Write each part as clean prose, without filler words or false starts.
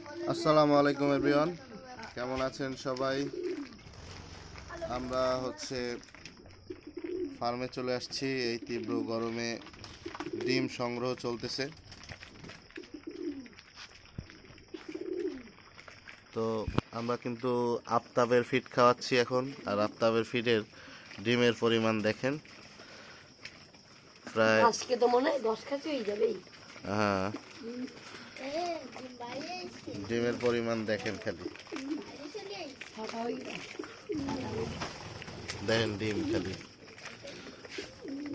আসসালামু আলাইকুম এভরিওয়ান, কেমন আছেন সবাই? আমরা ফার্মে চলে আসছি। এই তীব্র গরমে ডিম সংগ্রহ চলতেছে। তো আমরা কিন্তু আফতাবের ফিড খাওয়াচ্ছি এখন, আর আফতাবের ফিডের ডিমের পরিমাণ দেখেন, প্রায় আজকে তো মনে হয় 10 কেজি হয়ে যাবে। হ্যাঁ, ডিমের পরিমাণ দেখেন, খালি দেখেন ডিম খালি,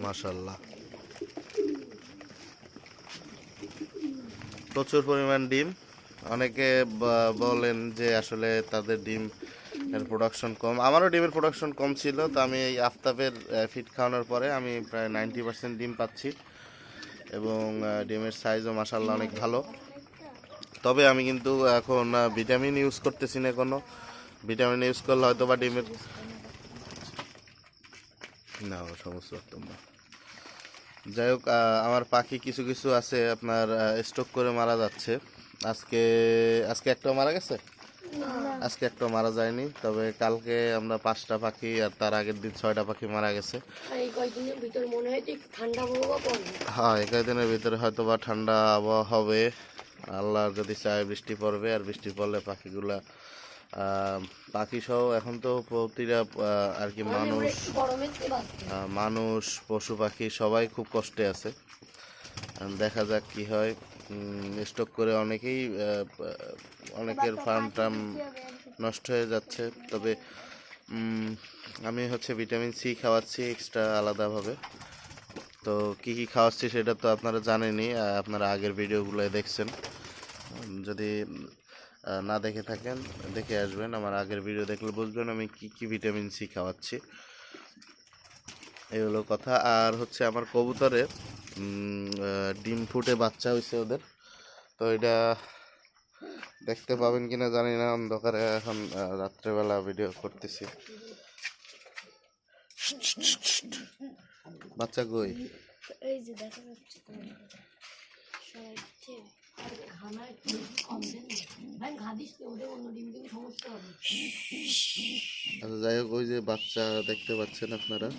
মাশাআল্লাহ প্রচুর পরিমাণ ডিম। অনেকে বলেন যে আসলে তাদের ডিম এর প্রোডাকশন কম। আমারও ডিমের প্রোডাকশন কম ছিল, তো আমি এই আফতাবের ফিড খাওয়ানোর পরে আমি প্রায় 90% ডিম পাচ্ছি, এবং ডিমের সাইজও মাশাআল্লাহ অনেক ভালো। তবে আমি কিন্তু এখন ভিটামিন ইউজ করতেছি না কোনো। ভিটামিন ইউজ করলে হয়তো বা ডিমের না সমস্যা হতো না। যাই হোক, আমার পাখি কিছু কিছু আছে আপনার স্টক করে মারা যাচ্ছে। আজকে আজকে একটা মারা গেছে, আজকে একটা মারা যায়নি। তবে কালকে আমরা 5টা পাখি, আর তার আগের দিন 6টা পাখি মারা গেছে। এই কয়েকদিনের ভিতর মনে হয় একটু ঠান্ডা আবহাওয়া পড়বে। হ্যাঁ, এই কয়েকদিনের ভিতরে হয়তো বা ঠান্ডা আবহাওয়া হবে। আল্লাহ যদি চায় বৃষ্টি পড়বে, আর বৃষ্টি পড়লে পাখিগুলা পাখি সহ এখন তো প্রতিটা আর কি মানুষ পশু পাখি সবাই খুব কষ্টে আছে। দেখা যাক কি হয়। স্টক করে অনেকের ফার্ম টার্ম নষ্ট হয়ে যাচ্ছে। তবে আমি ভিটামিন সি খাওয়াচ্ছি এক্সট্রা আলাদাভাবে। তো কি কি খাওয়াচ্ছি সেটা তো আপনারা জানেনই, আপনারা আগের ভিডিওগুলো দেখছেন। যদি না দেখে থাকেন, দেখে আসবেন। আমার আগের ভিডিও দেখলে বুঝবেন আমি কি কি ভিটামিন সি খাওয়াচ্ছি। এই হলো কথা। আর আমার কবুতরে ডিম ফুটে বাচ্চা হয়েছে ওদের। তো এটা দেখতে পাবেন কিনা জানি না, অন্ধকারে এখন রাত্রেবেলা ভিডিও করতেছি। বাচ্চা কই? এই যে দেখা যাচ্ছে তো সবাই আচ্ছা, যাই হোক, ওই যে বাচ্চা দেখতে পাচ্ছেন আপনারা,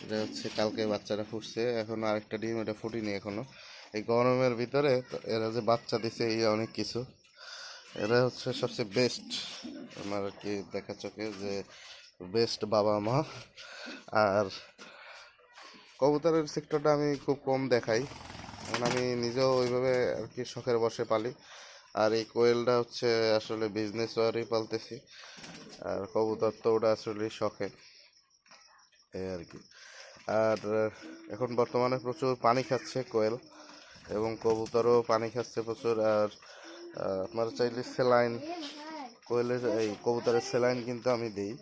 এটা কালকে বাচ্চাটা ফুটছে। এখন আরেকটা ডিম, এটা ফুটিনি এখনো। এই গরমের ভিতরে এরা যে বাচ্চা দিছে, এই অনেক কিছু। এরা সবচেয়ে বেস্ট আমার আর কি দেখা চোখে, যে বেস্ট বাবা মা। আর কবুতরের সেক্টরটা আমি খুব কম দেখাই, কারণ আমি নিজেও ওইভাবে আর কি শখের বসে পালি। আর এই কোয়েলটা আসলে বিজনেস ওয়ারই পালতেছি, আর কবুতর তো ওটা আসলে শখে, এই আর কি। আর এখন বর্তমানে প্রচুর পানি খাচ্ছে কোয়েল, এবং কবুতরও পানি খাচ্ছে প্রচুর। আর আপনারা চাইলে স্যালাইন, কোয়েলের এই কবুতরের স্যালাইন কিন্তু আমি দিই।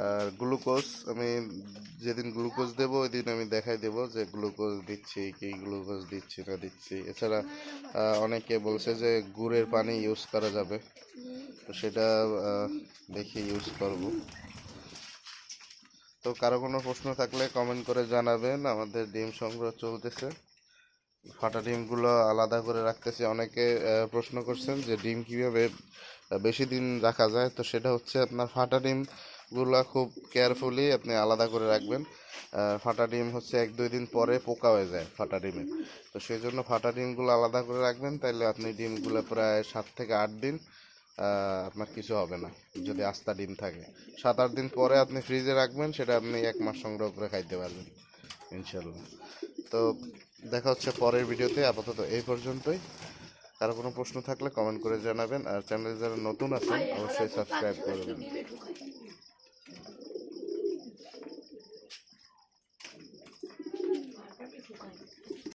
আর গ্লুকোজ, আমি যেদিন গ্লুকোজ দেবো ওই দিন আমি দেখাই দেবো যে গ্লুকোজ দিচ্ছি কি, গ্লুকোজ দিচ্ছি না দিচ্ছি। এছাড়া অনেকে বলছে যে গুড়ের পানি ইউজ করা যাবে, তো সেটা দেখি ইউজ করব। তো কারো কোনো প্রশ্ন থাকলে কমেন্ট করে জানাবেন। আমাদের ডিম সংগ্রহ চলতেছে, ফাটা ডিমগুলো আলাদা করে রাখতেছি। অনেকে প্রশ্ন করছেন যে ডিম কীভাবে বেশি দিন রাখা যায়। তো সেটা আপনার ফাটা ডিমগুলো খুব কেয়ারফুলি আপনি আলাদা করে রাখবেন। ফাটা ডিম 1-2 দিন পরে পোকা হয়ে যায় ফাটা ডিমে, তো সেই জন্য ফাটা ডিমগুলো আলাদা করে রাখবেন। তাইলে আপনি ডিমগুলো প্রায় 7 থেকে 8 দিন আপনার কিছু হবে না। যদি আস্তা ডিম থাকে 7-8 দিন পরে আপনি ফ্রিজে রাখবেন, সেটা আপনি 1 মাস সংগ্রহ করে খাইতে পারবেন ইনশাল্লাহ। তো দেখা হচ্ছে পরের ভিডিওতে। আপাতত এই পর্যন্তই। কারো কোনো প্রশ্ন থাকলে কমেন্ট করে জানাবেন, আর চ্যানেলে যারা নতুন আছেন অবশ্যই সাবস্ক্রাইব করবেন।